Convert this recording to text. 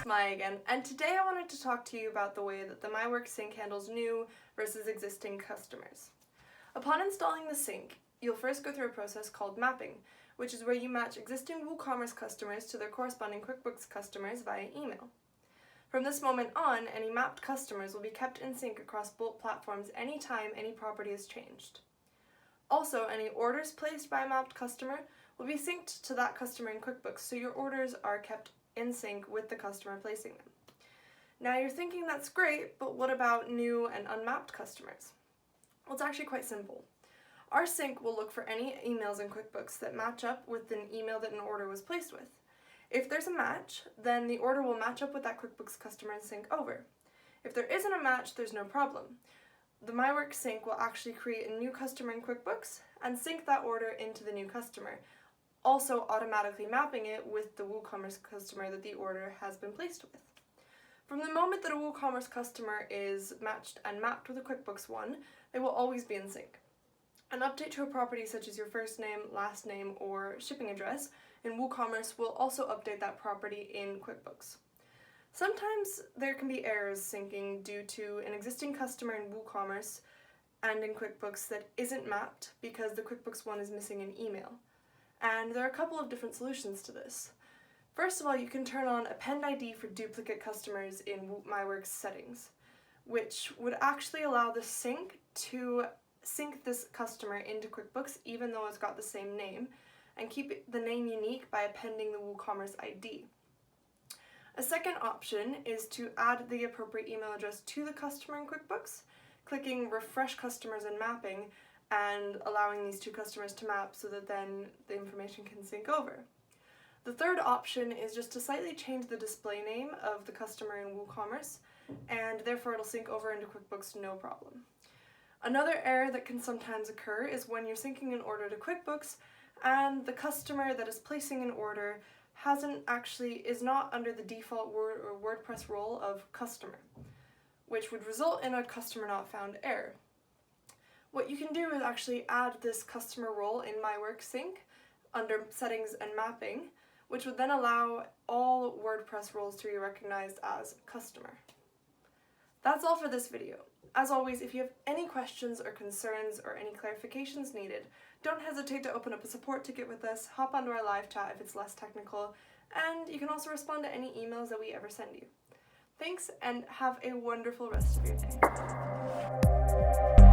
Maya again, and today I wanted to talk to you about the way that the MyWorks Sync handles new versus existing customers. Upon installing the sync, you'll first go through a process called mapping, which is where you match existing WooCommerce customers to their corresponding QuickBooks customers via email. From this moment on, any mapped customers will be kept in sync across both platforms anytime any property is changed. Also, any orders placed by a mapped customer will be synced to that customer in QuickBooks, so your orders are kept in sync with the customer placing them. Now you're thinking that's great, but what about new and unmapped customers? Well, it's actually quite simple. Our sync will look for any emails in QuickBooks that match up with an email that an order was placed with. If there's a match, then the order will match up with that QuickBooks customer and sync over. If there isn't a match, there's no problem. The MyWorks Sync will actually create a new customer in QuickBooks and sync that order into the new customer, also automatically mapping it with the WooCommerce customer that the order has been placed with. From the moment that a WooCommerce customer is matched and mapped with a QuickBooks one, they will always be in sync. An update to a property such as your first name, last name, or shipping address in WooCommerce will also update that property in QuickBooks. Sometimes there can be errors syncing due to an existing customer in WooCommerce and in QuickBooks that isn't mapped because the QuickBooks one is missing an email. And there are a couple of different solutions to this. First of all, you can turn on Append ID for duplicate customers in MyWorks settings, which would actually allow the sync to sync this customer into QuickBooks even though it's got the same name, and keep the name unique by appending the WooCommerce ID. A second option is to add the appropriate email address to the customer in QuickBooks, clicking Refresh Customers and Mapping, and allowing these two customers to map so that then the information can sync over. The third option is just to slightly change the display name of the customer in WooCommerce, and therefore it'll sync over into QuickBooks no problem. Another error that can sometimes occur is when you're syncing an order to QuickBooks and the customer that is placing an order is not under the default WordPress role of customer, which would result in a customer not found error. What you can do is actually add this customer role in MyWorks Sync under settings and mapping, which would then allow all WordPress roles to be recognized as customer. That's all for this video. As always, if you have any questions or concerns or any clarifications needed, don't hesitate to open up a support ticket with us, hop onto our live chat if it's less technical, and you can also respond to any emails that we ever send you. Thanks, and have a wonderful rest of your day.